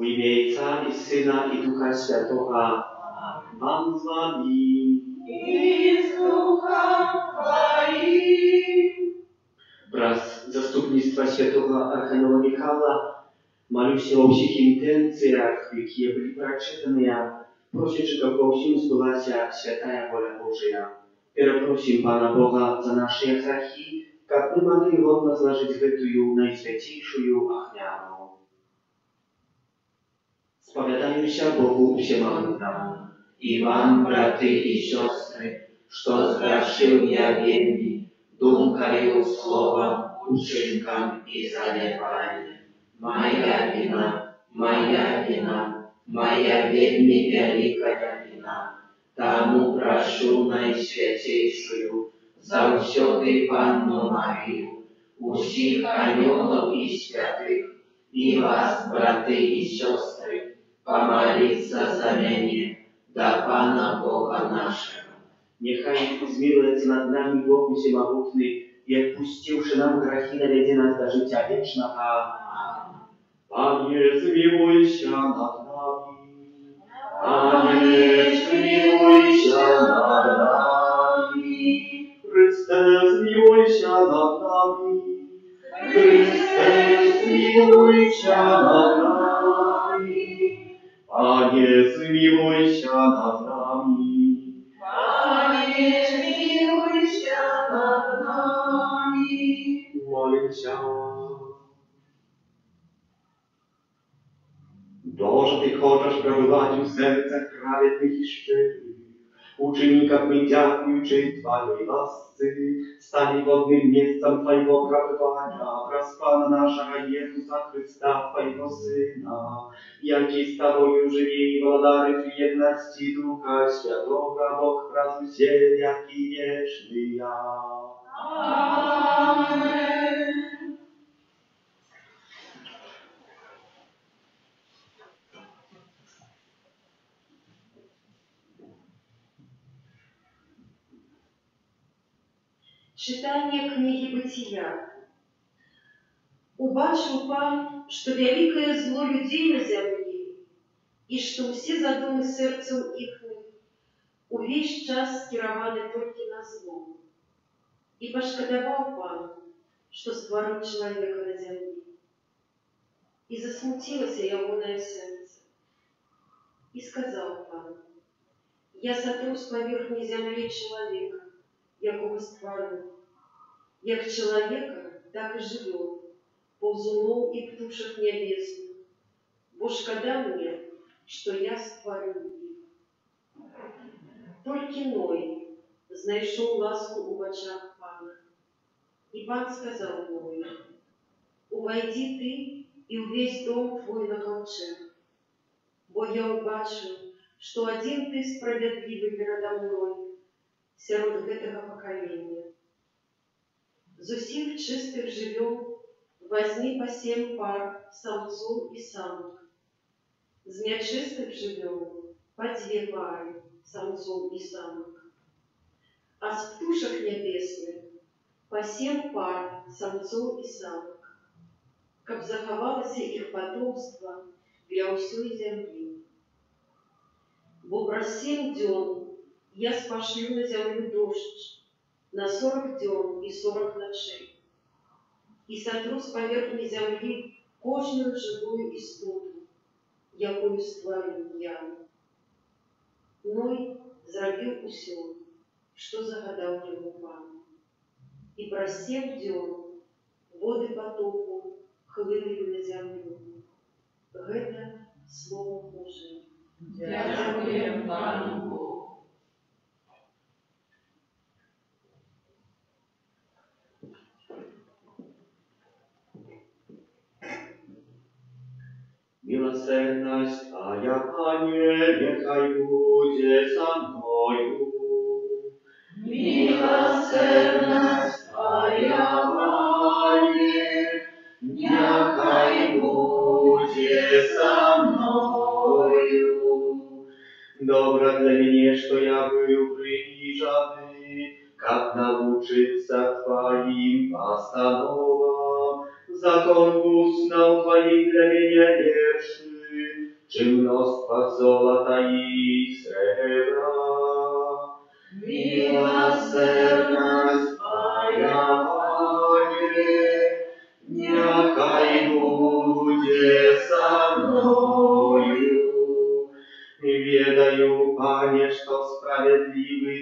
imię Ojca i Syna i Ducha Świętego. Pan z wami. I z duchem Twoim. Wraz z zastupnictwa świętego Archanioła Michała malusie o всіх інтенціях, які були прочитані, просячи, щоб во всім збулася святая воля Божия. Перепросим Пана Бога за наши грехи, как мы могли годно сложить эту наисвятейшую охняну. Spowiadajmy Bogu Всемогутному и вам, браты и сестры, что сгрешил я вельми, думкою, словом, учинком и занепанием. Моя вина, моя вельми великая вина. Тому прошу наисвятейшую, завсёды Панну Марию, усіх анёлов и святых, и вас, браты и сестры, помолиться за меня, до Пана Бога нашего. Нехай змилуется над нами Бог Всемогутный и, отпустивши нам грехи, наведи нас до життя вечного. Пане, змилуйся над нами. Пане, змилуйся над нами. Христе, змилуйся над нами. Христе, змилуйся над нами. Пане, змилуйся над нами. Пане, змилуйся над нами. Молимся. Боже, Ty хочешь пробывать в сердцах праведных и щедрых, uczyni, как мы, дякуючи Твоей ласцы, стали годным местом Твоего пребывания, проспана нашего Иисуса Христа, Твоего Сына, яки с Тобою живи и владарит в едности Духа Святого, Бог празднуй яки вечный. Amen. Читание книги Бытия. Убачил Пан, что великое зло людей на земле, и что все задумы сердцем ихним увесь час скированы только на зло. И пошкодовал Пан, что створил человека на земле. И засмутилось ягоное сердце. И сказал Пан: я сотру с поверхни земли человека, якого створил. Як человека, так и живет, ползунов и птушек небесных. Бо шкода мне, что я створил их. Только Ной знайшов ласку у очах Пана. И Пан сказал Ною: увойди ты и увесь дом твой на ковчег. Бо я убачил, что один ты справедливый передо мной, сярод гэтага поколения. З усіх чистых живем возьми по 7 пар самцов и самок. З нечистых живем по 2 пары самцов и самок. А с птушек небесных по 7 пар самцов и самок, каб заховалося их потомство для усей земли. Бо праз 7 дзён я спошлю на землю дождь, на 40 дён и 40 ночей, и сотру с поверхни земли кожную живую істоту, якую створил я. Ной зробив усё, что загадал ему Пан. И праз 7 дён воды потопу хлынули на землю. Гэта Слово Божие. Дякуем Пану Богу. Милосердность Твоя, Пане, нехай будет со мною. Милосердность Твоя, Пане, нехай будет со мною. Добро для меня, что я был приниженный, как научиться Твоим постановам. Закон уснов Твоих для меня легче, czy mnóstwa złota i srebra. Милосердность Твоя, Пanie, niechaj będzie со мною. Ведаю, Пане, что справедливые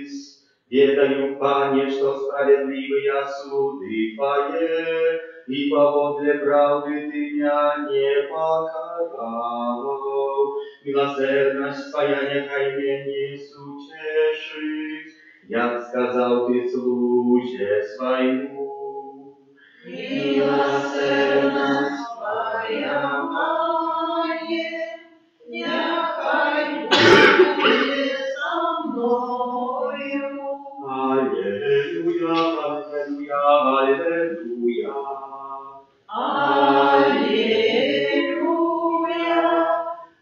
суды Твои, и поводле правды Ты меня не покарал. Милосердность Твоя нехай меня сутешит, як сказал Ты слуге своему. Милосердность Твоя, Пане, нехай будет со мною. Аллилуйя, аллилуйя, аллилуйя. Аллилуйя,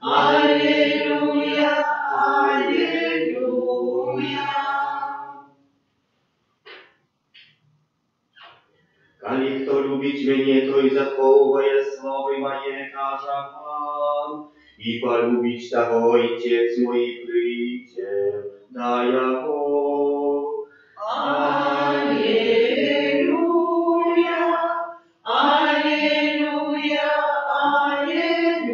аллилуйя, аллилуйя. Коли кто любить меня, то и заховывая слово мое, кажа Пан, и полюбить того Отец мой прийде, да яко. Аллилуйя, аллилуйя, аллилуйя.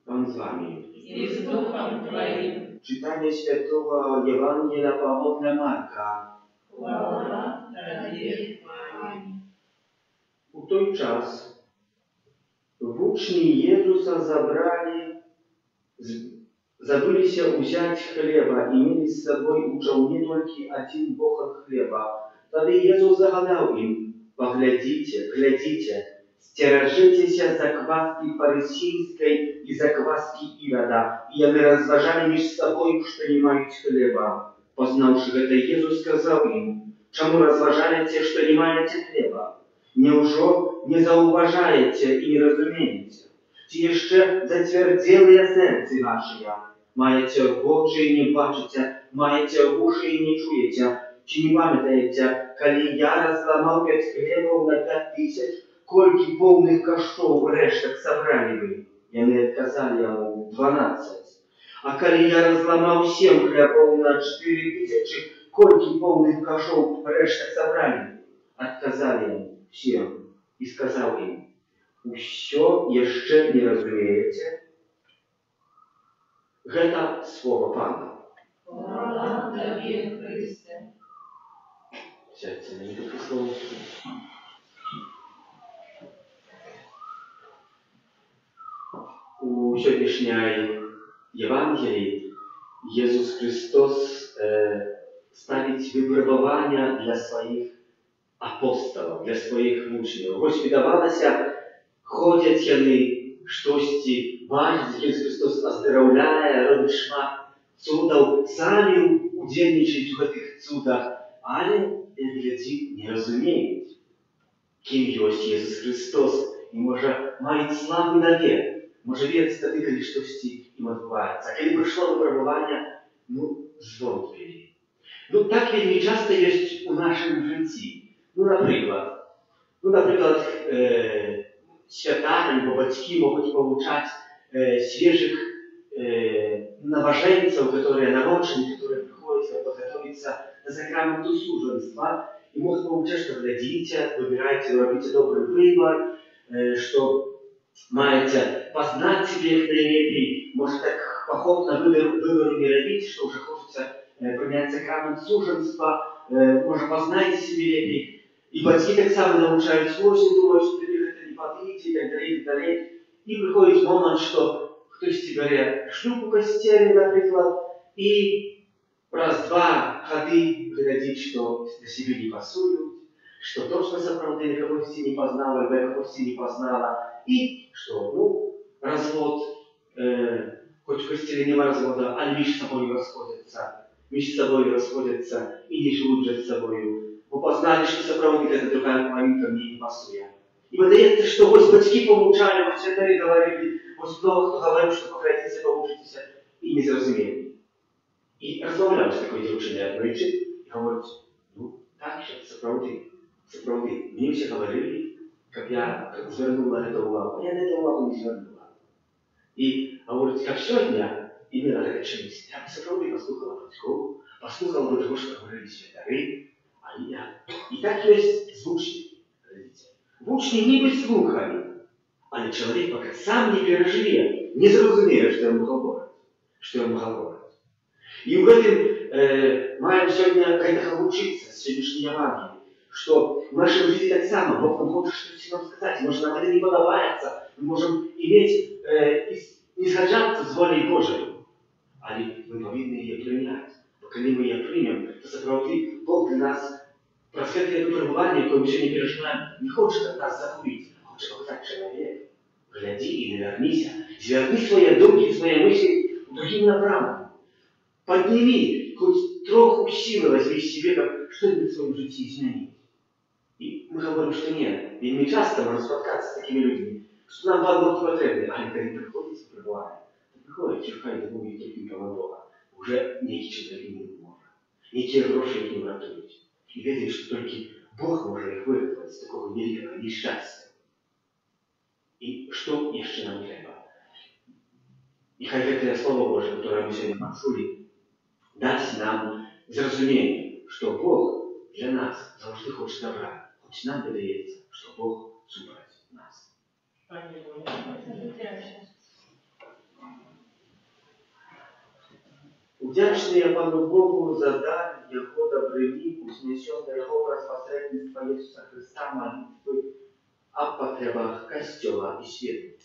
Pan z wami. И с Духом Твоим. Czytanie Świętego Ewangelia powodle Marka. Хвала Тебе, Пане. U той час вучни Jezusa забыли się взять хлеба, имели с собой уже не только один бохот хлеба. Тогда Иисус загадал им: глядите, стережитеся закваски фарисейской и закваски Ирода. И они разважали между собой, что не мають хлеба. Познавши это, Иисус сказал им: чему разважаете, что не маете хлеба? Неужо не зауважаете и не разумеете? Чи jeszcze zatwierdziły serce wasze? Маєте очі і не бачите, маєте уші і не чуєте. Чи не пам'ятаєте, коли я розламав 5 хлібів на 5000, кольки повних кашов решток собрали ви? І вони відказали йому 12. А коли я розламав 7 хлібів на 4000, кольки повних кашов решток собрали? Відказали йому 7. І сказав їм: «Усё jeszcze nie rozumiecie?» Гэта słowo Pana. Хвала Тебе, Христе. Сердце не только слово. У сегодняшней Евангелии Jezus Chrystus ставить выпробования для своих апостолов, для своих учнів. Хоч видавалося, ходять яны, штосьці бачаць, Jesús Христос аздараўляе, робіць шмат цудаў, самі удзельнічаюць у гэтых цудах, але, як глядзі, не разумеюць, кім ёсць Jesús Христос, і, можа, маюць слабы давер, можа, верыць тады, калі штосьці ім адбываецца. А калі прыйшло выпрабаванне, звонквілі. Так вельмі часта ёсць у нашым жыцці. Наприклад, свята або батьки могут получать свежих новоженцев, которые народжены, которые приходят подготовиться до сакраменту суженства, и могут получать, что глядите, выбираете, робите добрый выбор, что маете познать себе их наилепей, может так поход на выбору не робить, что уже хочется принять сакрамент суженства, может познайте себе лепей. И батьки так само научают восьми, думают, что тебе это не подойти, и так далее, и так далее. И приходит момент, что хтось бере шлюб у костелі, наприклад, и раз-два ходы глядит, что на себе не пасуют, что точно заправды когось не познала, когось не познала, и что, развод, хоть в костеле нема развода, а между собой расходятся и не живут же с собой. Бо познали, что сапраўды гэта другая половинка мне не пасуе. И выдаецца, что вось бацькі помаўчалі, вось святары говорили, вось много хто говорил, что покайцеся, помучыцеся, и не зразумелі. И размаўляў з такой дзяўчынай аднойчы і говорить: так же, сапраўды, мне все говорили, как я звернув на это увагу. Я на это увагу не звернула. І, говорить, як сьогодні іменно таке чимось, я справді послухала батьків, послухала того, що говорили святари, а я. І так є звучні, в учні ніби слухали, але чоловік поки сам не переживе, не зрозуміє, що йому говорить. І в этом маємо сьогодні как-то учиться з сьогоднішньої Євангелії, что в нашей жизни так само, Бог нам хочет что-то нам сказать, может нам это не подобается, мы можем иметь, не сходжаться с волей Божией, але мы повинны ее принять. Бо когда мы ее примем, то справді Бог для нас про святое випробування, яке ми сьогодні переживаємо, не хоче от нас захопити, а хоче показати человек. Гляди и навернися, зверни свои думки, свои мысли другим направлению. Подними, хоть троху силы возьми в себе, что-нибудь в своем жизни изменить. И мы говорим, что нет. И мы часто можем споткаться с такими людьми, что нам Бог потребный. А когда приходите, пребывает, то приходит, черкает Бог и только Бога. Уже некий человек не может. Некие гроши их не вратуют. И видите, что только Бог может их вырвать с такого великого несчастья. И что еще нам треба? И хай это Слово Божие, которое мы сегодня почули, даст нам зразумение, что Бог для нас завжди хоче добра. Хоч нам видається, що Бог супротив нас. Вдячний я Пану Богу за дар Його добрыни, узнесенный Його в посредництво Иисуса Христа молитвы о потребах Костела и света.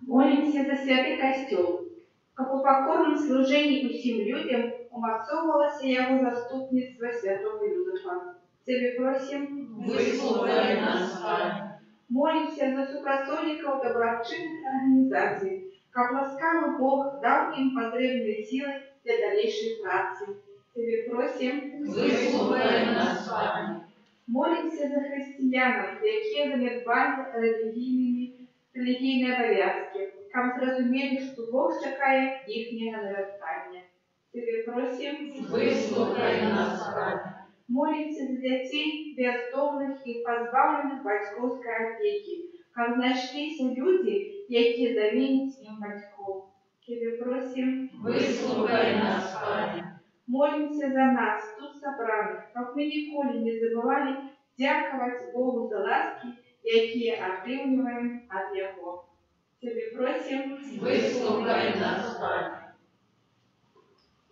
Молимся за святый костел, как у покорном служении усім людям умацовывалося его заступництво святого Юзефа. Тебе просим, выслушай нас, Пане. Молимся за супросольников доброчинных организаций, как ласкавый Бог дал им потребные силы для дальнейшей працы. Тебе просим, Выслушай нас, Пане. Молимся за християнов, які занедбали релігійні обов'язки, как зрозуміли, що Бог чекає їхнього навертання. Тебе просим, Выслушай нас, Пане. Молимся за детей бездомных и позбавленных батьківської опеки, как знайшлися люди, які замінять їм батьків. Тебе просим, Выслушай нас, Пане. Молимся за нас, тут собраних, как мы ніколи не забывали дякувати Богу за ласки, які отримуємо от Його. Тебе просим, Выслушай нас, Пане.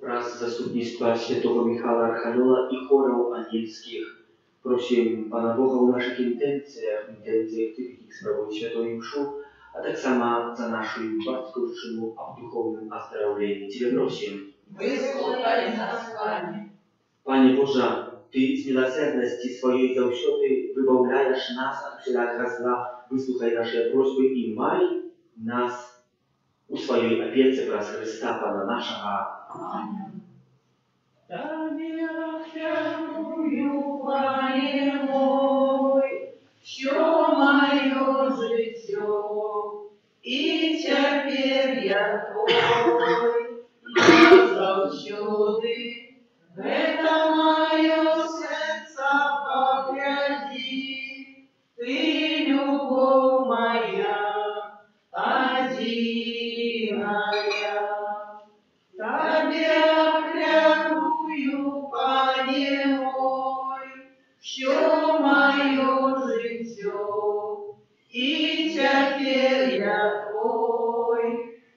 Раз заступництва святого Михайла Архангела и хоров ангельских, просим Пана Бога в наших интенциях тих, яких справує святою Мшу, а так само за нашу батьківщину, а в духовному оздоровленні. Тебе просим. Выслушай нас, Пане. Пане Боже, Ты з милосердности Своей завсёды выбавляешь нас от всякого зла, выслухай наши просьбы и май нас у Своей опеце праз Христа Пана нашего. Аминь. Тобі дякую, Пане мой, що моє життя, і тепер я Твой, назавжди. Это мое сердце погляди, Ты любовь моя, одиная. Тебя кляную, Пане мой, що моє життя, і тепер я Твой,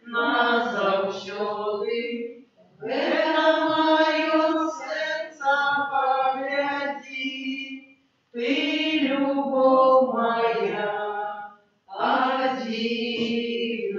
назавжди. Это мое сердце погляди, Ты любовь моя, одиная.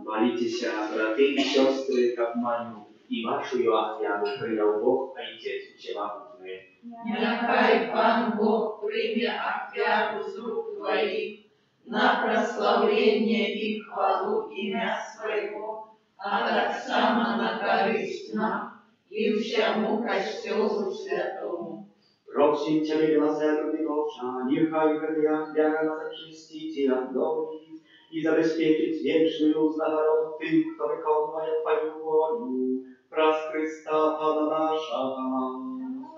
Молитесь, браты и сестры, как маню, и вашу оферу принял Бог, Отец Всемогутний. Нехай Пан Бог прийме оферу з рук Твоих на прославление и хвалу имя Своего, а так само на користь нам и всему Костелу Святому. Просим Тебя, милосердный Боже, нехай эта офера нас очистить и обновить, и забеспечить вечную награду тем, кто выполняет Твою волю. Przez Chrysta Pana naszego.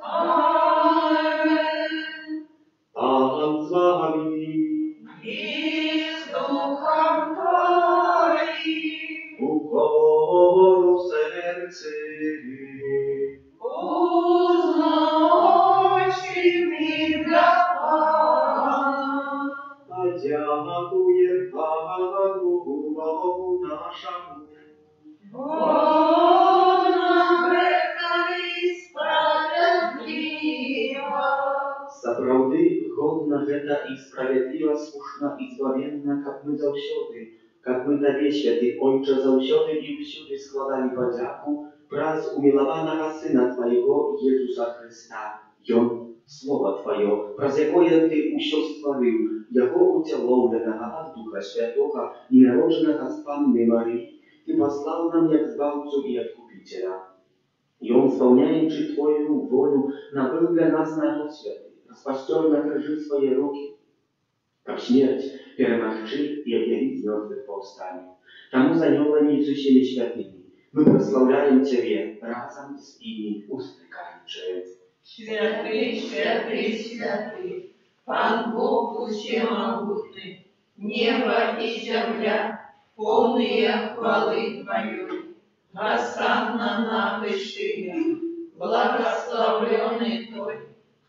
Amen. Pan z wami. I z duchem Twoim. Ukoru sercy. Uznosi mi dla Pana. A dziękuję Panu Bogu naszemu. Ona верна i sprawiedliwa. Сапраўды, годна гэта і справядліва, слушна і збавенна, каб мы заўсёды, каб мы Табе, Святы Ojcze, заўсёды і ўсюды складалі падзяку праз умілаванага Сына Твайго, Езуса Христа. Ён, Слово Твоё, праз якое Ты ўсё стварыў, Яго уцялоўленага ад Духа Святога і народжанага з Панны Марыі, Ты паслаў нам як Збаўцу і Адкупіцеля. Ён, спаўняючы Твою волю, набыў для нас народ святы, распасцёр на крыжы свае рукі, каб смерць перамагчы і аб'явіць з мёртвых паўстанне. Таму з анёламі і з усімі святымі мы праслаўляем Цябе разам з імі, устыкаючы. Святый, святый, святый, Пан Бог всемогутный, небо и земля, полные хвалы Твоей. Госанна на вышине, благословленный Той,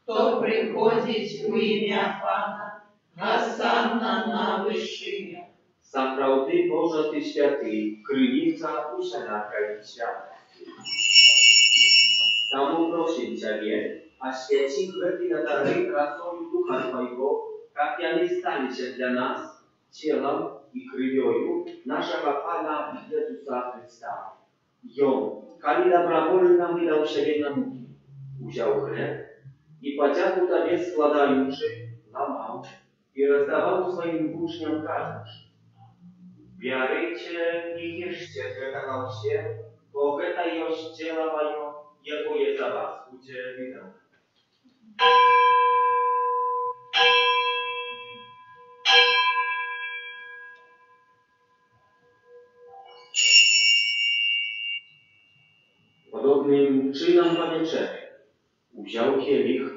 кто приходит в имя Пана. Госанна на вышине. Сапраўды, Божа, Ты святы, крыніца усялякай святасці. Таму просім Цябе, асвяці гэтыя дары красою Духа Твайго, каб яны сталіся для нас целом і крывёю нашага Пана Езуса Христа. Ён, калі добровольна выдаў сябе на мукі, узяў хлеб і падзяку Табе складаючы, ламаў і раздаваў сваім вучням, кажучы: «Бярыце і ешце з гэтага ўсе, бо гэта ёсць цела маё, якое за вас будзе вydane». Podobnym czynom po wieczerzy wziął kielich,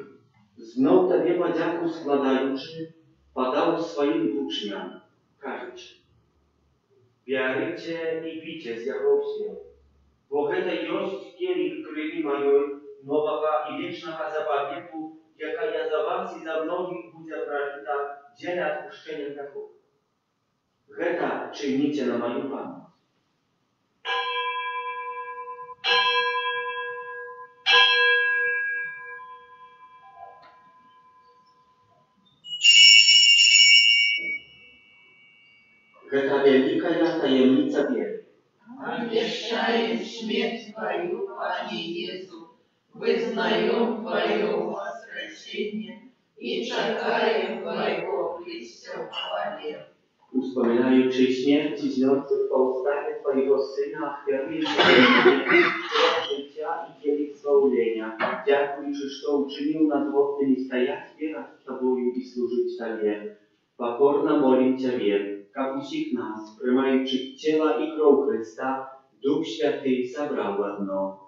znów Tobie podziaku składający, podał swoim uczniom, każąc: «Bierzcie i picie z jego wsie, bo to jest kielich krwi mojej, nowego i wiecznego zapawietu, jaka ja za was i za mnogich będzie prolita dzień odpuszczenia grzechów. Geta czynicie na moją pamięć». Geta wielka tajemnica wiary. Обещаем смерть Твою, Пане Иисус, вызнаем Твое воскресение и чекаем Твоего Христа в хвале. Wspominając śmierć z mертвых powstanie Twojego Syna, ofiarujesz życia i kielich zbawienia. Dziękuję, że uczynił nas godnymi stajać przed Tobą i służyć Tobie. Pokorna molim Ciebie, как усіх нас, приймаючи тіла і кров Христа, Дух Святий забрав в одно.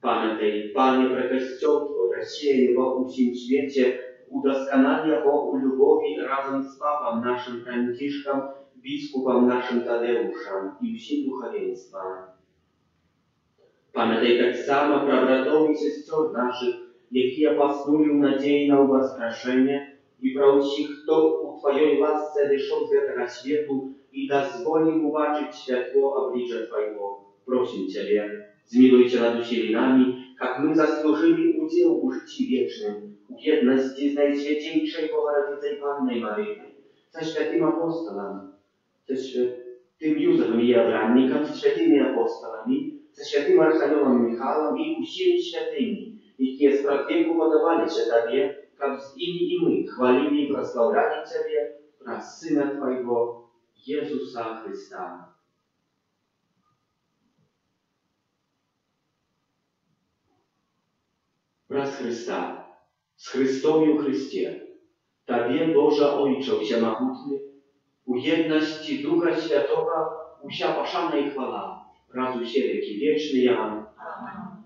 Пам'ятай, Пане, про костьол Твой, розсіяний во усім світі, удосконал його у любові разом з папом нашим Францишком, біскупом нашим Тадеушем і всім духовенством. Пам'ятай так само про братов і сестер наших, які поснули в надії на воскрешення, i prosi, kto u Twojej łasce wyszedł z tego światu i dozwolił ubaczyć światło oblicza Twojego. Prosim Ciebie, zmiłuj się nad usilinami, jak my zasłużyli udział u życiu wiecznym, u jedności z Najświętszej Bogorodicy Pannej Maryi, ze świętym apostolami, ze świętym Józefem i Abrahamnikiem, ze świętymi apostolami, ze świętym Archaniołem Michałem i usimi świętymi, jakie z prawdziwego podobali się Tobie, как с ими и мы хвалили и прославляли Тебя, про Сына Твоего, Иисуса Христа. Przez Chrysta, z Chrystom u Chrystie, Tobie, Boże Ojcze Всемогутny, u jedności Ducha Świętego, usia poszana i chwała, raz u siebie wieczny, Jan. Amen.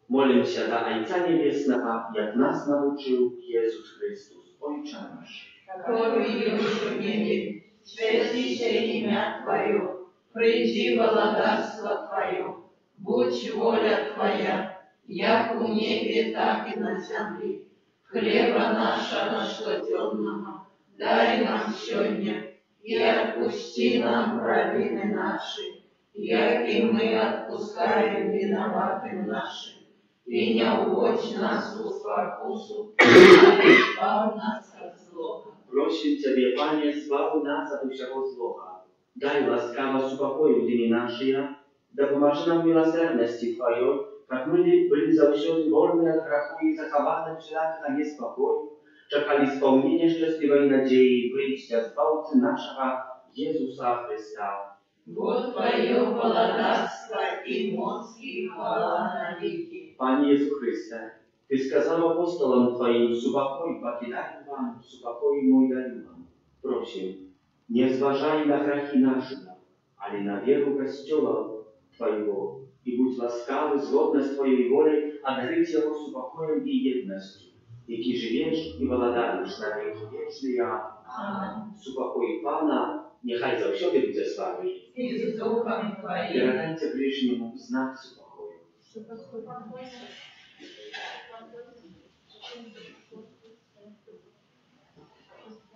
Молимся до Отца Небесного, як нас научил Иисус Христос, Отче наш. Который есть в небе, святится имя Твое, приди благодарство Твое, будь воля Твоя, як у небе, так и на земле. Хлеба нашего ежедневного дай нам сегодня, и отпусти нам провины наши, як и мы отпускаем виноватым нашим. И не уводь нас в спокусу, а избавь нас от злого. Просим Тебе, Пане, збав нас от всякого злого. Дай ласкаво супокою дни наши, да поможи нам в милосердности Твоей, как мы были завсёды вольны от греху и захованы всякий неспокой, чекали исполнения счастливой надеи прийти Збавцы нашего Иисуса Христа. Вот Твое благодарство и моц и хвала навеки. Пане Иисус Христе, Ты сказал апостолам Твоим, супокой покидаю вам, супокой мой даю вам. Просим, не зважай на грехи наши, але на веру Костела Твоего, и будь ласкавый, згодно с Твоей волей, одарить его супокоем и едностью, яки живешь и володаришь на веки вечные. Amen. Супокой Пана, нехай завсёды буде з вами. И с Духом Твоим. Передайте ближнему знак супокою.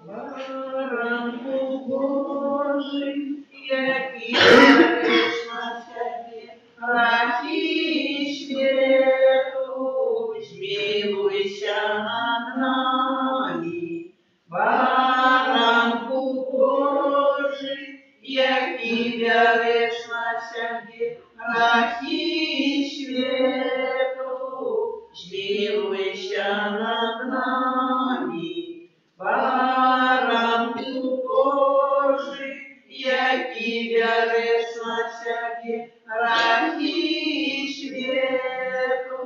Баранку Божий, який береш на себе грехи світу, змилуйся над нами. Баранку Божий, який береш на себе грехи світу, змилуйся над нами. Баранку Божий, який береш на себе грехи світу,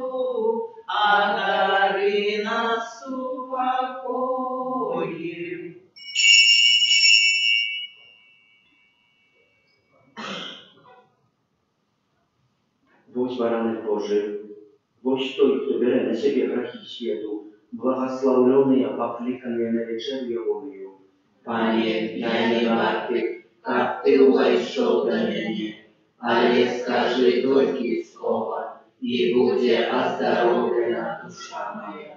одари нас упокоєм. Вось бараны Божий, вось той, кто бере на себе грехи світу, благословленные, покликанные на вечерю Еговую. Пане, я не вартый, как Ты вошел до меня, але скажи только слово, и будет оздоровлена душа моя.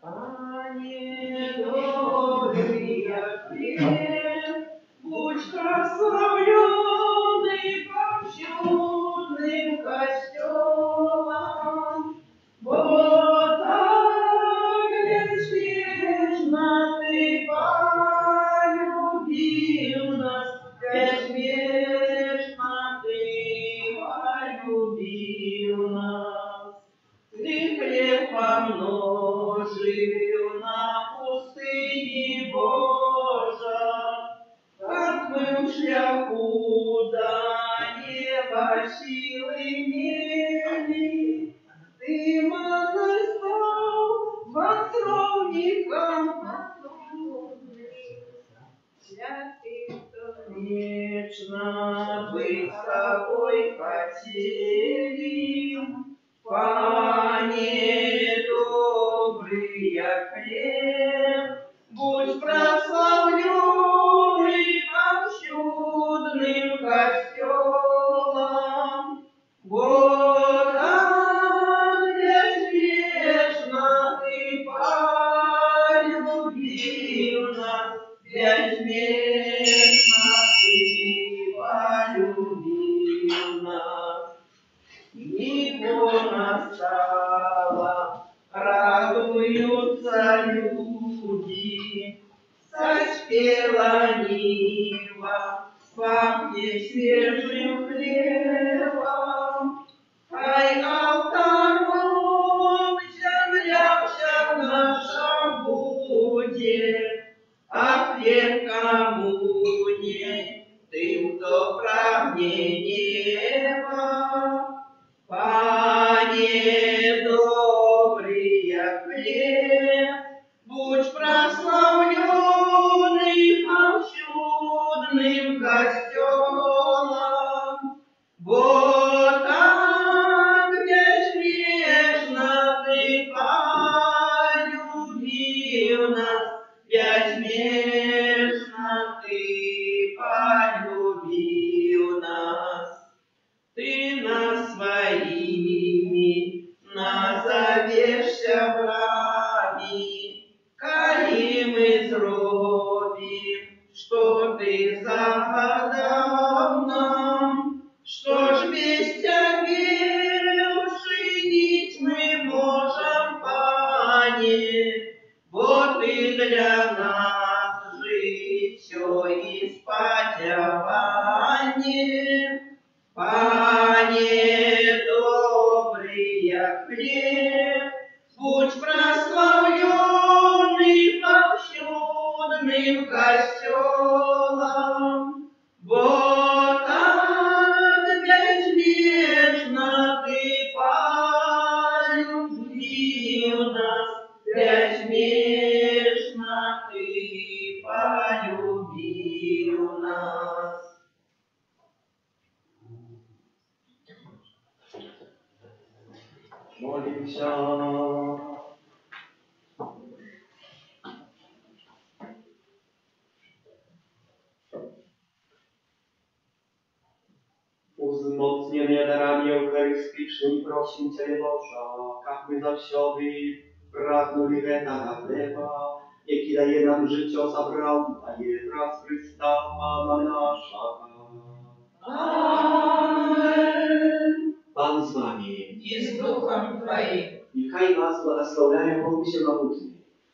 Пане, добрый хлеб, будь прославленный повсюдным костелом, вот так беспечно Ты полюбил нас, беспечно Ты полюбил нас. Ты хлеб помножил на пустыне Божа, как мы в шляху до неба силы имели. Ты манной стал востровником, святых вечно быть с тобой хотели. Пане, добрый хлеб, будь прославленный повсюдным костелом. Вот так безбрежно Ты полюбил нас, безбрежно Ты полюбил нас. Икона стала, радуются люди, соспела нива, пахнет свежим хлебом. Хай алтаром земля вся наша будет, нежно Ты полюбил нас. Ты нас своими назовешься врагами, коли мы зробим, что Ты загадал нам. Что ж без Тебе учинить мы можем, Пане, бо Ты для нас життя и сподівання. Пане, добрый я хлеб, будь прославленный повсюдным костелом, бо так безмежно Ты полюбил нас, безмежно Ты полюбил нас. Молимся. Uzmocnienie darami eucharystycznymi prosimy Cię, Boże, jak my zawsiody pragnuli tego chleba, jaki daje nam życie, zabrał, daje wraz Chrysta, Pana nasza. Amen. Pan z Wami. I z duchem Twoim. Niechaj Was błogosławiają Bogu Wszechmogący,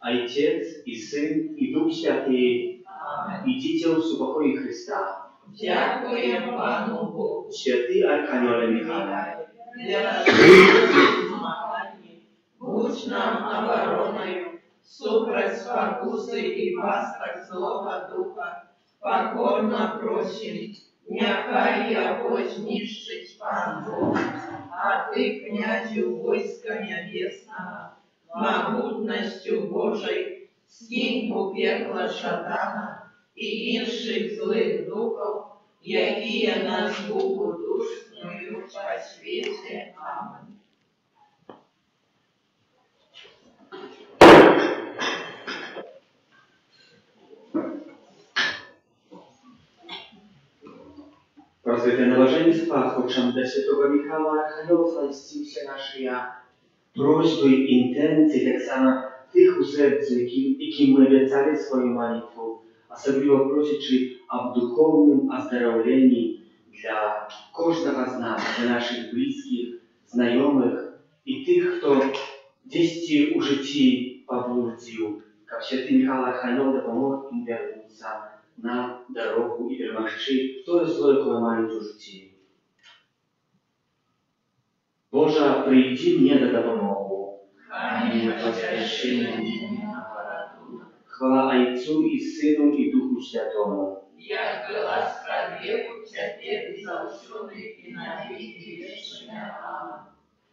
Ojciec i Syn i Duch Święty. Amen. Idźcie w pokoju Chrysta. Dziękuję Panu Bogu. Święty Archaniole Michale, Для наших змаганий будь нам обороною, супроть спокуси і пасток злого духа, покорно просим, нехай його знищить Пан Бог, а Ты, князю войска небесного, могутностью Божей, скинь у пекла шатана и інших злых духов, якие нас Богу душную по свете. Аминь. Rozwijte nabożeństwa, хочем для Святого Михаила Архангела злостимся наши просьбы и интенции, так само tych u sercu, jakim my obiecali swoją modlitwą, особливо просячи об духовном оздоровлении для каждого з нас, для наших близких, знайомих и тих, хто десь у житті поблудил, как Святый Михаил Архангел допомог им вернуться на дорогу и перемогчи второе злое коломанию в житті. Боже, прийди мне до допомогу. Аминь. Возвращение. Хвала Отцу и Сыну и Духу Святому. Як была справедливу, теперь и завсюди, и на веки вечные. Аминь.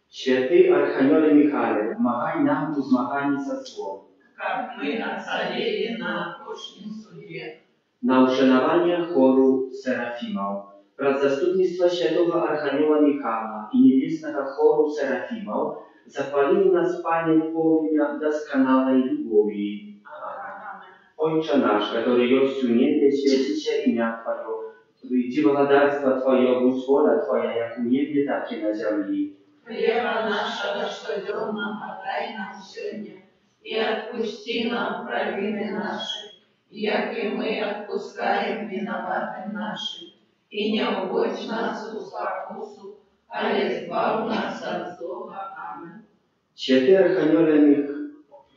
Święty Archaniole Michale, pomagaj nam w zmaganiu ze złem. Как мы оцарели на Божьем суде. Na uszanowanie choru Serafimał. Wraz zastępnictwa Świętego Archanioła Michała i niebiesnego choru Serafimał zapalił nas Panie полымя doskonałej любови. Ojcze nasz, który jest w niebie, święci się imię Twoje. Przyjdzie благодарство Твое, будь воля Твоя, jak w niebie, tak i na ziemi. Хлеба нашего, что днем нам подай нам сегодня, и отпусти нам провины наши, як и мы отпускаем виноватым нашим. И не уводь нас в спокусу, а избавь нас от злого. Аминь. Święty Archaniole Michał,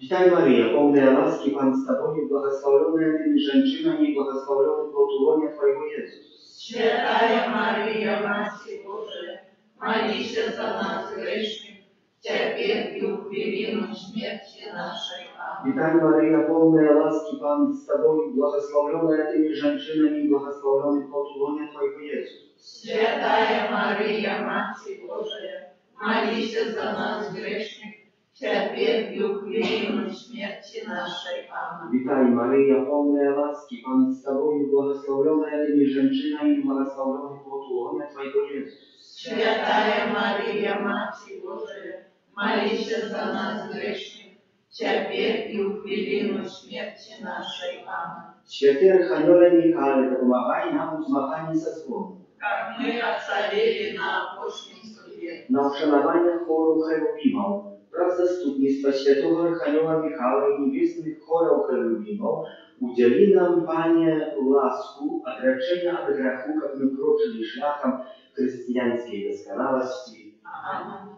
witaj Maryjo, pełna łaski, Pan z Tobą, błogosławiona Tymi żeńczynami i błogosławiony plod łonia Twojego Jezus. Святая Мария, Матерь Божия, молись за нас грешных, теперь и в хвилину смерти нашей. Аминь. Witaj Maryjo, pełna łaski, Pan z Tobą, błogosławiona Tymi żeńczynami i błogosławiony plod łonia Twojego Jezus. Святая Мария, Матерь Божия, молись за нас грешных, теперь и в хвилину смерти нашей. Аминь. Witaj Maryjo, pełna łaski, Pan z Tobą, błogosławiona Tymi żeńczynami i błogosławiony plod łonia Twojego Jezus. Святая Мария, Матерь Божия, молись за нас грешных, теперь и в хвилину смерти нашей. Аминь. Święty Archaniole Michale, допомагай нам у змаганні за злом. Как мы ocaleli na apostolskim sudzie. Na uszanowanie chóru cherubimów, wraz zastupnictwa Świętego Archanioła Michała i niebiesnych chorał cherubimów, udzieli nam, Panie, łasku, odreczenia od grzechu, jak my kroczyli szlachem chrześcijańskiej doskonałości. Amen.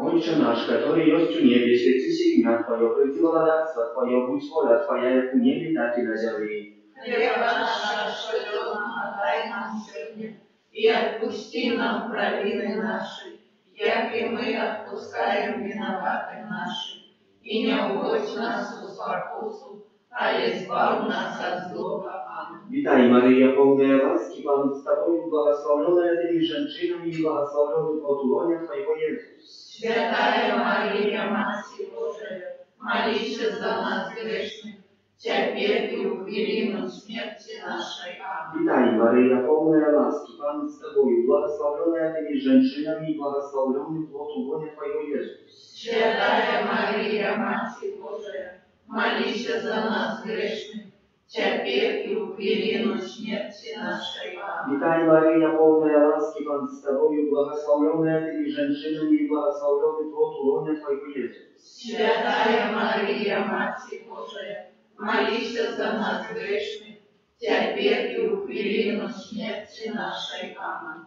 Ojcze nasz, który jest u niebie, święci się imię Twoje, przyjdź władactwo Twoje, будь воля Твоя, jak u niebie, tak i na ziemi. Хлеба нашего ежедневного дай нам сегодня, и отпусти нам провины наши, як и мы отпускаем виноватым нашим. И не уводь нас в спокусу, а избавь нас от злого. Amen. Witaj Maryjo, pełna łaski, Pan z Tobą, błogosławiona tymi żeńczynami i błogosławiony plod łonia Twojego Jezus. Святая Мария, Матерь Божия, молись за нас грешных, теперь и в хвилину смерти нашей. Amen. Witaj Maryjo, pełna łaski, Pan z Tobą, błogosławiona tymi żeńczynami i błogosławiony plod łonia Twojego Jezus. Святая Мария, Матерь Божия, молись за нас грешных, теперь и в хвилину смерти нашей. Amen. Witaj Maryjo, pełna łaski, Pan z Tobą, błogosławiona tymi żeńczynami i błogosławiony plod łonia Twojego Jezus. Святая Мария, Матерь Божия, молись за нас грешных, теперь и в хвилину смерти нашей. Amen.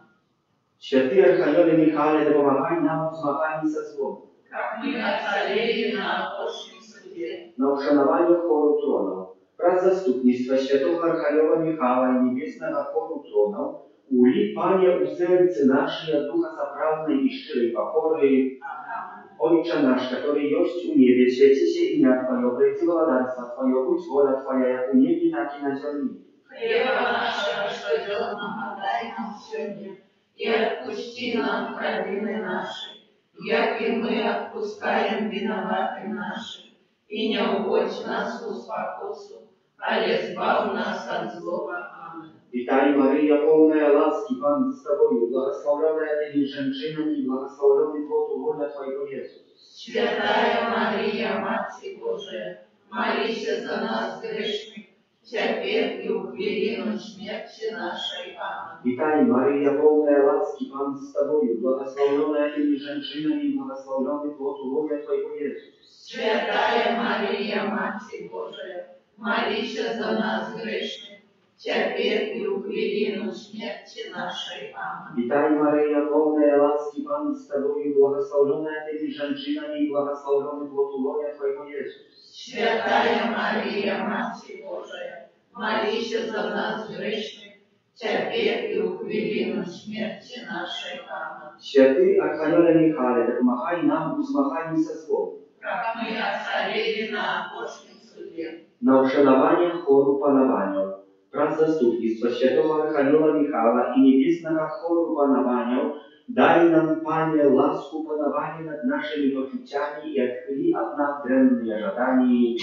Święty Archaniole Michale, допомагай нам у змаганні за злом. Как мы ocaleli na apostolskim sudzie. Na uszanowanie choru tronów, wraz zastupnictwa Świętego Archanioła Michała i niebiesnego choru tronów, uli Panie u serce nasze jak ducha zaprawnej i szczerej pokory. Amen. Ojcze nasz, który jest u niebie, święci się imię Twoje, przyjdź władactwo Twoje, будь воля Twoja, jak u niebie, tak i na ziemi. Хлеба нашего ежедневного дай нам сегодня, и отпусти нам провины наши, як и мы отпускаем виноватым нашим. И не уводь нас в спокусу, а избавь нас от злого. Amen. Witaj Maryjo, pełna łaski, Pan z Tobą, błogosławiona tymi żeńczynami i błogosławiony plod łonia Twojego Jezus. Святая Мария, Матерь Божия, молись за нас грешных, теперь и в хвилину смерти нашей. Amen. Witaj Maryjo, pełna łaski, Pan z Tobą, błogosławiona tymi żeńczynami i błogosławiony plod łonia Twojego Jezus. Святая Мария, Матерь Божия, молись за нас грешных, теперь и в хвилину смерти нашей. Amen. Witaj Maryjo, pełna łaski, Pan z Tobą, błogosławiona tymi żeńczynami i błogosławiony plod łonia Twojego Jezus. Святая Мария, Матерь Божия, молись за нас грешных, теперь и в хвилину смерти нашей. Amen. Święty Archaniole Michale, допомагай нам у змаганні за злом. Как мы ocaleli na apostolskim sudzie. Na uszanowanie choru panowania, wraz zastupnictwa Świętego Archanioła Michała i niebiesnego choru panowania, daj nam, Panie, łasku panowania nad naszymi poczuciami i odchyli od nas drętne żądania.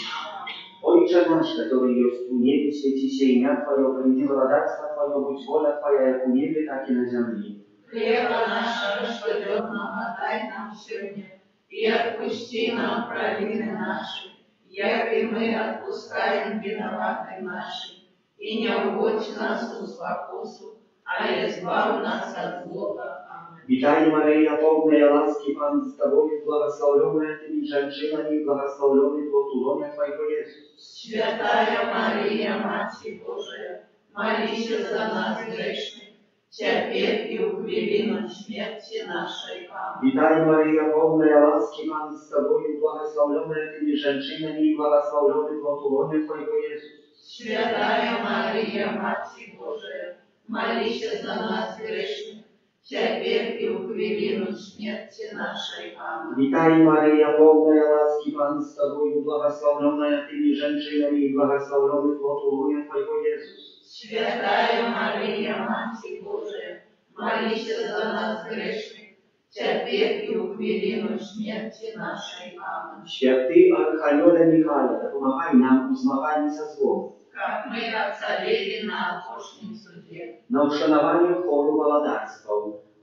Ojcze nasz, który jest u niebie, święci się imię Twoje, przyjdź władactwo Twoje, будь воля Twoja, jak u niebie, tak i na ziemi. Хлеба нашего ежедневного дай нам сегодня, и отпусти нам провины наши, як и мы отпускаем виноватым нашим. И не уводь нас в спокусу, а избавь нас от злого. Amen. Witaj Maryjo, pełna łaski, Pan z Tobą, błogosławiona tymi żeńczynami i błogosławiony plod łonia Twojego Jezus. Святая Мария, Матерь Божия, молись за нас грешных, теперь и в хвилину смерти нашей. Amen. Witaj Maryjo, pełna łaski, Pan z Tobą, błogosławiona tymi żeńczynami i błogosławiony plod łonia Twojego Jezus. Святая Мария, Матерь Божия, молись за нас грешных, теперь и в хвилину смерти нашей. Amen. Witaj Maryjo, pełna łaski, Pan z Tobą, błogosławiona tymi żeńczynami i błogosławiony plod łonia Twojego Jezus. Святая Мария, Матерь Божия, молись за нас грешных, теперь и в хвилину смерти нашей. Amen. Święty Archaniole Michale, допомагай нам у змаганні за злом. Как мы ocaleli na apostolskim sudzie. Na uszanowanie choru władactwa,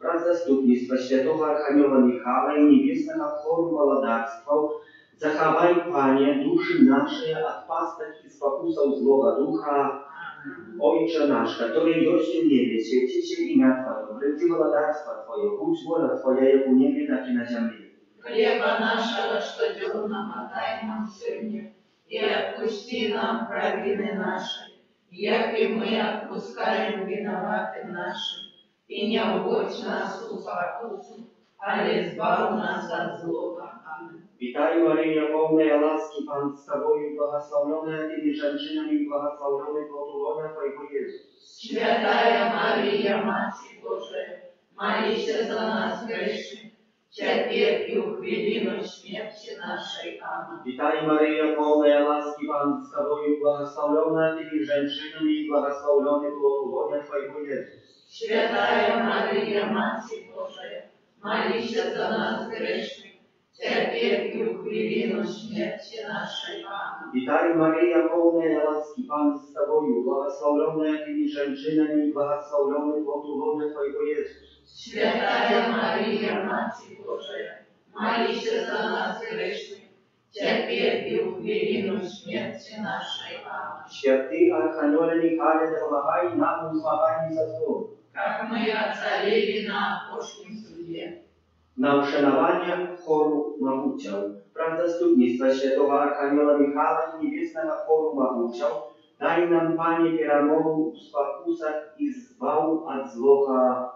wraz zastupnictwa Świętego Archanioła Michała i niebiesnego choru władactwa, Zachowaj, Panie, duszy nasze od pastek i spokusów złego ducha. Ojcze nasz, który jesteś w niebie, święci się imię Twoje, przyjdź władarstwo Twoje, будь воля Твоя, jak u niebie, tak i na ziemi. Хлеба нашего, что днем дай нам сегодня, и отпусти нам провины наши, як и мы отпускаем виноватым нашим, и не уводь нас в спокусу, ale zbaw nas od złego. Amen. Witaj Maryjo, pełna łaski, Pan z Tobą, błogosławiona Tymi żeńczynami i błogosławiony plod łona Twojego Jezus. Świętaja Maryja, Matko Boża, módl się za nas grzesznych, cierpię i w chwilę śmierci naszej. Amen. Witaj Maryjo, pełna łaski, Pan z Tobą, błogosławiona Tymi żeńczynami i błogosławiony plod łona Twojego Jezus. Świętaja Maryja, Matko Boża, módl się za nas grzesznych, cierpię i w chwilę śmierci naszej. Amen. Witaj Maryjo, pełna łaski, Pan z Tobą, błogosławiona Tymi żeńczynami i błogosławiony plod łona Twojego Jezus. Świętaja Maryja, Matko Boża, módl się za nas grzesznych, cierpię i w chwilę śmierci naszej. Amen. Święty Archaniole Michale, pomagaj nam w zmaganiu za zło. Как мы ocalili na Bożym Sudzie. Na uszanowanie choru Mamuciał, praw zastupnictwa świętego Archanioła Michała i niebiesnego choru Mamuciał, daj nam, Panie, перемогу w spokusach i zbał od złocha.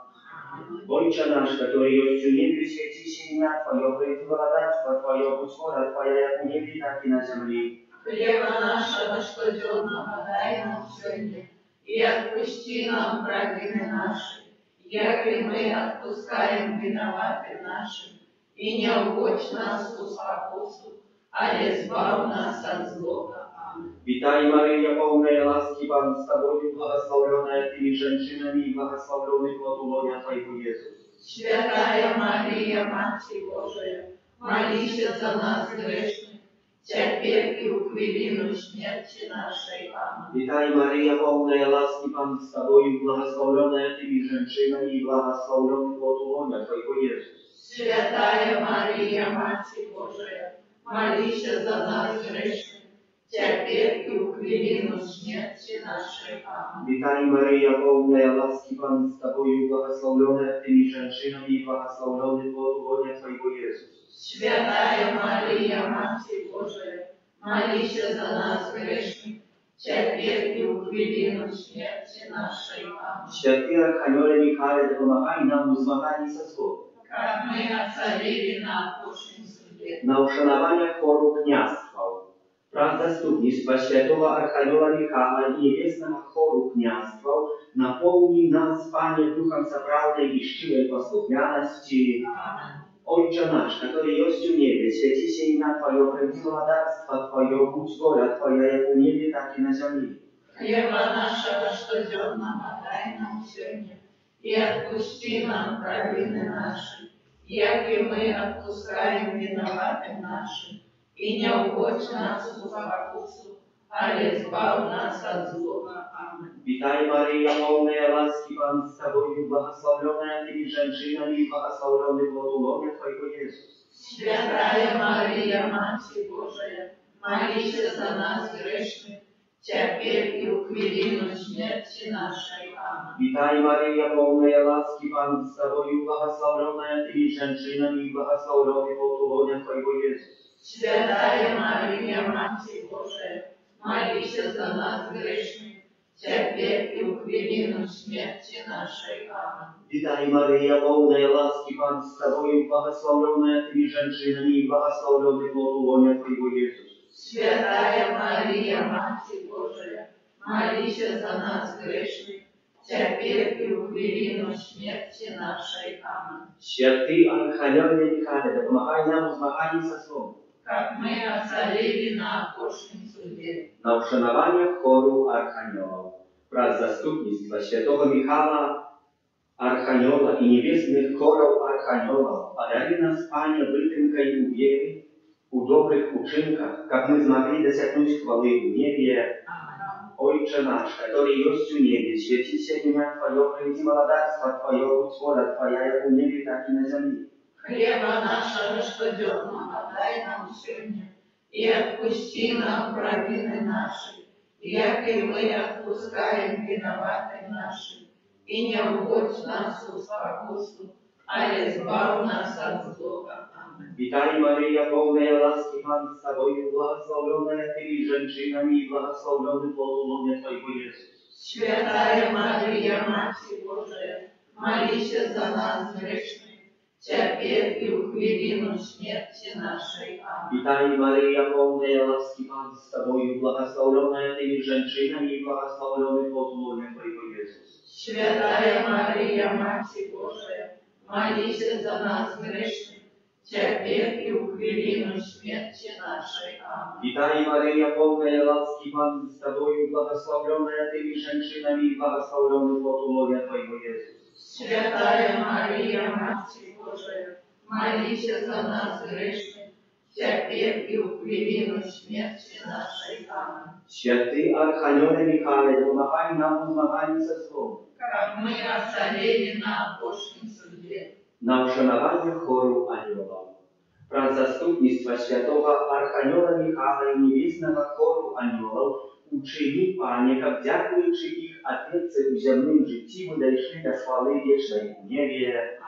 Ojcze nasz, który jest w niebie, święci się imię Twoje, przyjdź władarstwo Twoje, будь воля Твоя, jak u niebie, tak i na ziemi. Хлеба нашего, что днем дай нам сегодня, и отпусти нам провины наши, як и мы отпускаем виноватым нашим, и не уводь нас в спокусу, ale zbaw nas od złego. Amen. Witaj Maryjo, pełna łaski, Pan z Tobą, błogosławiona Tymi żeńczynami i błogosławiony plod łona Twojego Jezus. Świętaja Maryja, Matko Boża, módl się za nas grzesznych, cierpię i w chwilę śmierci naszej. Amen. Witaj Maryjo, pełna łaski, Pan z Tobą, błogosławiona Tymi żeńczynami i błogosławiony plod łona Twojego Jezus. Świętaja Maryja, Matko Boża, módl się za nas grzesznych, cierpię i w chwilę śmierci naszej. Amen. Witaj Maryjo, pełna łaski, Pan z Tobą, błogosławiona Tymi żeńczynami i błogosławiony plod łona Twojego Jezus. Świętaja Maryja, Matko Boża, módl się za nas grzesznych, cierpię i w chwilę śmierci naszej. Amen. Święty Archaniole Michale, pomagaj nam w zmaganiu ze złem. Как мы ocalili na Bożym Sudzie. Na uszanowanie choru kniazstwa, praw zastupnictwa świętego Archanioła Michała i niebiesnego choru kniazstwa, napełnij nas, Panie, duchem zaprawnej i szczerej posłuchmianości. Amen. Ojcze nasz, który jest w niebie, święci się imię Twoje, przyjdź władarstwo Twoje, будь воля Twoja, jak u niebie, tak i na ziemi. Хлеба нашего, что днем дай нам сегодня, и отпусти нам провины наши, як и мы отпускаем виноватым нашим, и не уводь нас в спокусу, ale zbaw nas od złego. Amen. Witaj Maryjo, pełna łaski, Pan z Tobą, błogosławiona Tymi żeńczynami i błogosławiony plod łona Twojego Jezus. Świętaja Maryja, Matko Boża, módl się za nas grzesznych, cierpię i w chwilę śmierci naszej. Amen. Witaj Maryjo, pełna łaski, Pan z Tobą, błogosławiona Tymi żeńczynami i błogosławiony plod łona Twojego Jezus. Świętaja Maryja, Matko Boża, módl się za nas grzesznych, cierpię i w chwilę śmierci naszej. Amen. Witaj Maryjo, pełna łaski, Pan z Tobą, błogosławiona Tymi żeńczynami i błogosławiony plod łona Twojego Jezus. Świętaja Maryja, Matko Boża, módl się za nas grzesznych, cierpię i w chwilę śmierci naszej. Amen. Święty Archaniole Michale, pomagaj nam w zmaganiu ze złem. Как мы ocalili na Bożym Sudzie. Na uszanowanie choru Archanioła, praw zastupnictwa świętego Michała, Archanioła i niebiesnych chorów Archanioła, podarij nas, Panie, wytękaj u wiery, u dobrych uczynkach, jak my zmogli dosięgnąć chwały w niebie. Amen. Ojcze nasz, który jest w niebie, święci się imię Twoje, przyjdź władarstwo Twoje, будь воля Twoja, jak u niebie, tak i na ziemi. Хлеба нашего штоденного дай нам сегодня, и отпусти нам провины наши, як и мы отпускаем виноватым нашим, и не вводь нас в спокусу, а избавь нас от злого. Аминь. Witaj Maryja, pełna łaski, Pan z Tobą, błogosławiona Tymi женщинами i błogosławiony plod łonia Twojego Jezus. Святая Мария, Матерь Божия, молись за нас грешных, теперь и в хвилину смерти нашей. Аминь. Witaj Maryja, pełna łaski, Pan z Tobą, błogosławiona Tymi женщинами i błogosławiony plod łonia Twojego Jezus. Святая Мария, Матерь Божия, молись за нас грешных, теперь и в хвилину смерти нашей. Аминь. Witaj Maryja, pełna łaski, Pan z Tobą, błogosławiona Tymi женщинами i błogosławiony plod łonia Twojego Jezus. Святая Мария, Матерь Божия, молись за нас грешных, теперь и в хвилину смерти нашей. Аминь. Święty Archaniole Michale, pomagaj nam w zmaganiu ze złem. Как мы ocaleli na Bożym Sudzie. Na uszanowanie choru anioła. Про заступництва святого Арханiola Михаила и небесного хору анiołów uczyni Panie, как дякуючи их Отце в земном житті, мы дошли до славы вечной в небе.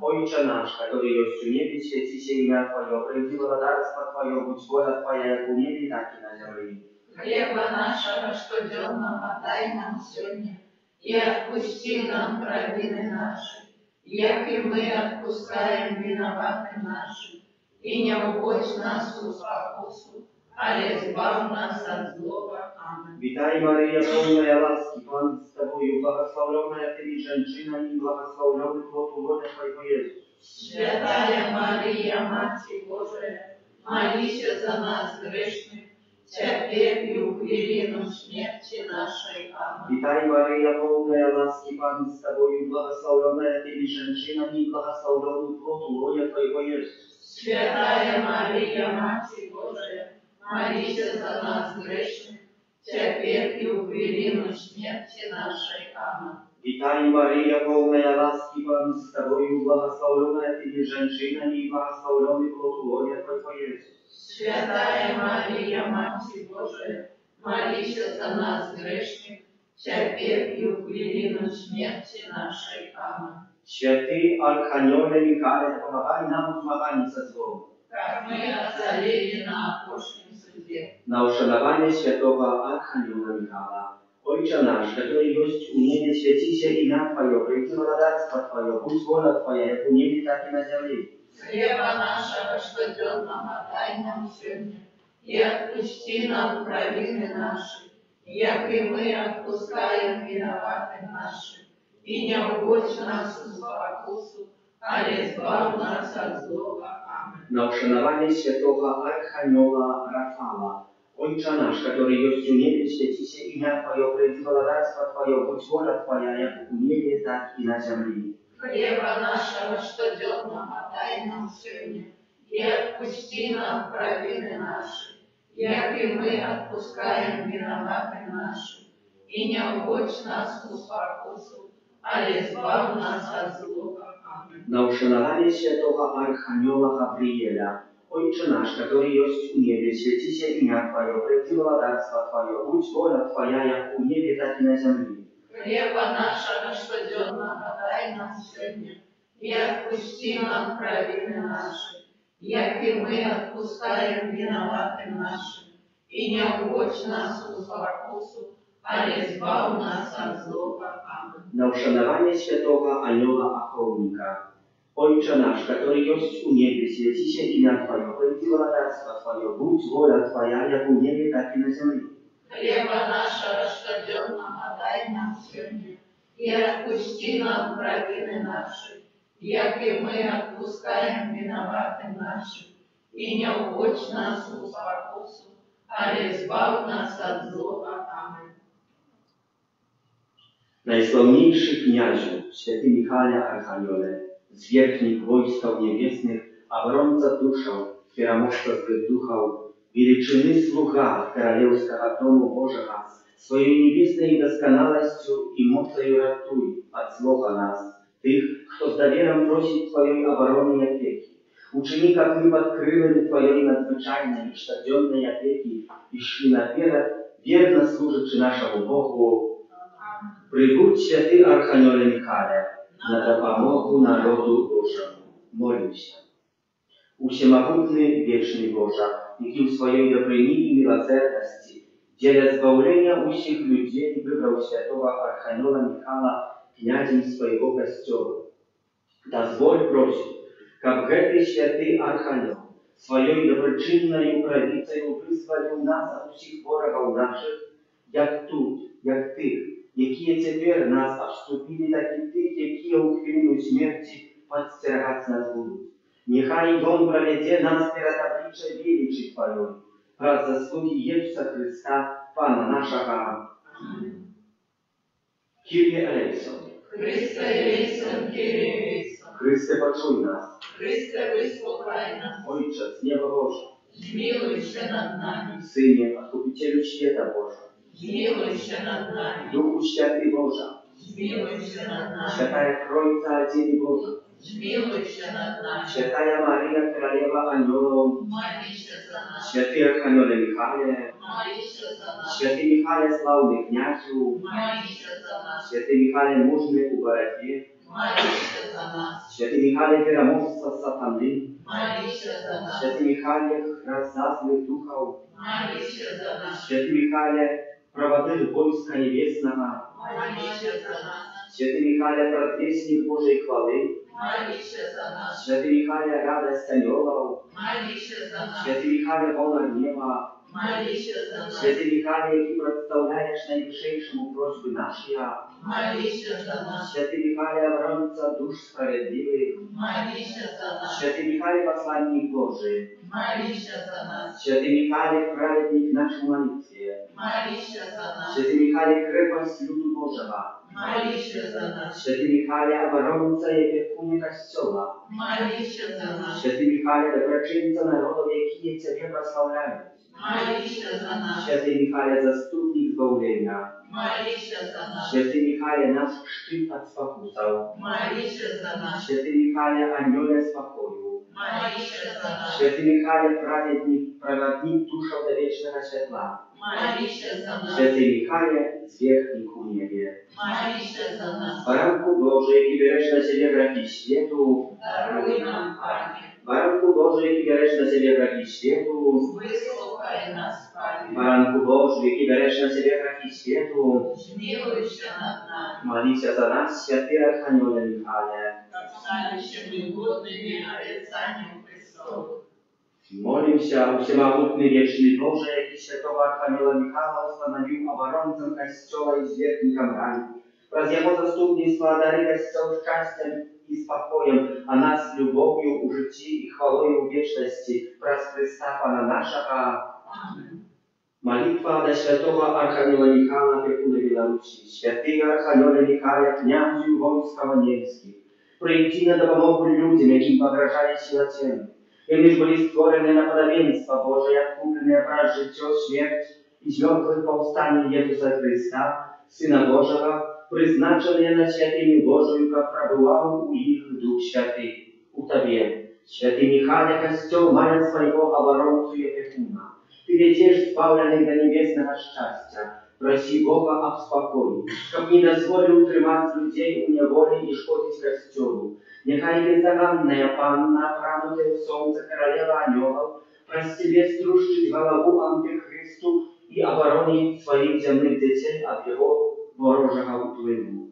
Ojcze nasz, который есть в небе, святися имя Твое, приди благодарство Твое, будь воля Твоя, як в небе, так и на земле. Хлеба нашего штоденного дай нам сегодня, и отпусти нам провины наши, як и мы отпускаем виноватым нашим, и не уводь нас в спокусу, а избавь нас от злого. Аминь. Witaj Maryja, pełna łaski, Pan z Tobą, błogosławiona Tymi женщинами, błogosławiony plod łonia Twojego Jezus. Святая Мария, Матерь Божия, молись за нас грешных, теперь и в хвилину смерти нашей. Аминь. Witaj Maryja, pełna łaski, Pan z Tobą, błogosławiona Tymi женщинами, błogosławiony plod łonia Twojego Jezus. Святая Мария, Матерь Божия, молись за нас грешных, теперь и в хвилину смерти нашей. Аминь. Witaj Maryja, pełna łaski, Pan z Tobą, błogosławiona Tymi женщинами, błogosławiony plod łonia Twojego Jezus. Святая Мария, Матерь Божия, молись за нас грешных, теперь и в хвилину смерти нашей. Аминь. Święty Archaniole Michale, pomagaj nam w zmaganiu ze złem. Как мы ocaleli na Bożym Sudzie. Na uszanowanie świętego Archanioła Michała. Ojcze nasz, który jest u niebie, święci się imię Twoje, przyjdź władarstwo Twoje, будь воля Твоя, jak u niebie, tak i na ziemi. Хлеба нашего штоденного дай нам сегодня, и отпусти нам провины наши, як и мы отпускаем виноватым нашим, и не уводь нас в спокусу, а избавь нас от злого. Аминь. Na uszanowanie świętego Archanioła Rafała. Ojcze nasz, który jest u niebie, święci się imię Twoje, przyjdź władarstwo Twoje, будь воля Твоя, jak u niebie, tak i na ziemi. Хлеба нашего штоденного дай нам сегодня, и отпусти нам провины наши, як и мы отпускаем виноватым нашим, и не уводь нас в спокусу, а избавь нас от злого. Аминь. Na uszanowanie świętego Archanioła Gabriela. Ojcze nasz, który jest u niebie, święci się imię Twoje, przyjdź władarstwo Twoje, будь воля Twoja, jak u niebie, tak i na ziemi. Хлеба нашего штоденного дай нам сегодня, и отпусти нам провины наши, як и мы отпускаем виноватым нашим, и не уводь нас в спокусу, а избавь нас от злого. Аминь. Na uszanowanie świętego Anioła Ochotnika. Ojcze nasz, który jest u niebie, święci się imię Twoje, przyjdź władarstwo Twoje, будь воля Twoja, jak u niebie, tak i na ziemi. Хлеба нашего штоденного дай нам сегодня, и отпусти нам провины наши, як и мы отпускаем виноватым нашим, и не уводь нас в спокусу, а избавь нас от злого. Аминь. Najsławniejszy kniaziu, święty Michale Archaniole, zwierzchnik wojsk niebiesnych, obrońca duszą, świeramowca złych duchów, величины слуга Королевского Дома Божьего, своей небесной досконалостью и мощью ратуй от злого нас, tych, кто довіром просить Твоей обороны и опеки. Учини, как мы под крылами Твоей надзвычайной и штоденной опеки и шли наперед, верно служачи нашему Богу. Прибудь, святый Архангеле Михаиле, на допомогу народу Божьему. Молимся. Всемогутный, вечный Боже, який в своей добрині и милосердности для збавления усіх людей выбрал святого Архангела Михаила князем своего костела. Дозволь просить, как этот святый Архангел своей доброчинной правицею вызволил нас от всіх ворогов наших, як тут, як тих, які тепер нас обступили, так і тих, які у хвилину смерті подстерегать нас будуть. Нехай Он проведе нас перед обличчя величі Твоєї, про заслуги Єсуса Христа, Пана нашого. Kyrie eleison. Христе елейсон, Kyrie елейсон. Христе, почуй нас. Христе, вислухай нас. Отче, з неба Божого. Змилуйся над нами. Сыне, Откупителю света Божого. Змилуйся над нами. Духу Святый Божий. Змилуйся над нами. Святая Троица, Один Божий. Змилуйся над нами. Святая Мария, Королева ангелов. Молися за нас. Святый Архангеле Михаиле. Молися за нас. Святый Михаиле, славный князю. Молися за нас. Святый Михаиле, мужный у бороде. Молися за нас. Святый Михаиле, веромозца сатаны. Молися за нас. Святый Михаиле, хрasta злых духов. Молися за нас. Святый Михаиле, проводырь войска небесного. Молися за нас. Святый Михаиле, предвестник Божьей хвалы. Молися за нас. Святый Михаиле, радость ангелов. Молися за нас. Святый Михаиле, honor неба. Молися за нас. Святый Михаиле, який представляешь наивысшейшему просьбы нашей. Молися за нас. Святый Михаиле, оборонца душ справедливых. Молися за нас. Святый Михаиле, посланник Божий. Молися за нас. Святый Михаиле, праведник нашей молитве. Молися за нас. Святый Михаиле, крепость люду Божьего. Молися за нас. Святый Михаиле, оборонца и опекуне Костела. Молися за нас. Святый Михаиле, доброчинца народов, якие Тебе прославляют. Молися за нас. Святый Михаиле, заступник избавления. Молися за нас. Святый Михаиле, наш щит от спокусов. Молися за нас. Святый Михаиле, ангеле спокою. Молися за нас. Святый Михаиле, праведник, проводник душов до вечного светла. Молися за нас. Святый Михаиле, звездник у небе. Молися за нас. Баранку Божий, який береш на себе грехи світу. Даруй нам, Пане. Баранку Божий, який береш на себе грехи світу. Вислухай нас, Пане. Баранку Божий, який береш на себе грехи світу. Змилуйся над нами. Молися за нас, святий Архангеле Михаиле. Так станущими годными обетованием Христовым. Молимся, всемогутный вечный Боже, и святого Архангела Михаила установил оборонцем Костела и сверхником рай. Раз его заступництво одари Костел счастьем и спокоем, а нас любовью у житті и хвалою вечности, праз Христа Пана нашего. Молитва до святого Архангела Михаила, опекуна Беларуси, святый Архангеле Михаила, князю войска Невских, прийти на допомогу людям, яким погрожає сила тьми. И лишь были створены на подобенство Божие, откупленные праз житье, смерть, из мертвых повстание Иисуса Христа, Сына Божьего, призначенные на святыню Божию, как пробывал у их Дух Святый, у Тебе. Святый Михаил, Костел, мая своего оборонцу и опекуна. Ты ведешь избавленных до небесного счастья. Проси Бога об спокое, чтоб не дозволил тримать людей у неволи и шкодить Костелу. Нехай бездоганная Панна, правнутая в солнце королева ангелов, прости без трушить голову Антихристу и оборонит своих земных детей от его ворожего впливу.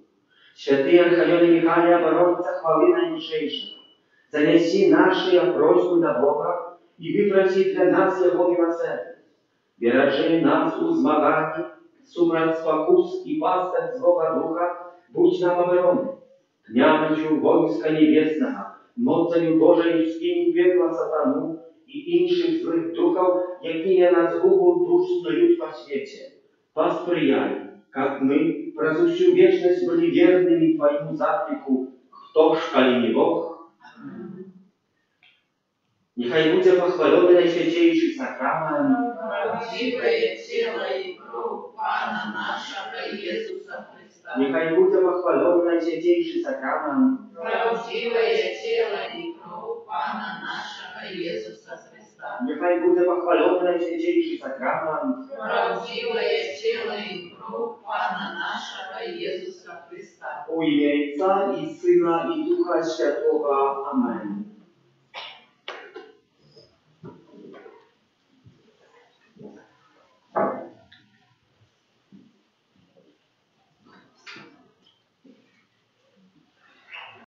Святый Архангеле Михаиле, оборонца хвалы наимшейшего, занеси наши просьбы до Бога и выпроси для нас Его милосердие. Бережи нас у змагании, сумрак спокус и пастырь злого духа, будь нам обороной. Князю войска небесного, моцею Божою скинь пекла сатану и інших злых духов, якие на згубу душ снуют по свете. Посприяй, как мы праз всю вечность были верными Твоему заклику, кто ж, коли не Бог? Нехай буде похвалений найсвятейший сакрамент, Правдивое тело и кровь Пана нашего Иисуса Иисуса Христа. Niechaj będzie pochwalony najświętейший сакрамент. Правдивое тело и кровь Пана нашего Иисуса Христа. Niechaj będzie pochwalony najświętейший сакрамент. Правдивое тело и кровь Пана нашего Иисуса Христа. U imię Ojca i Syna i Ducha Świętego. Amen.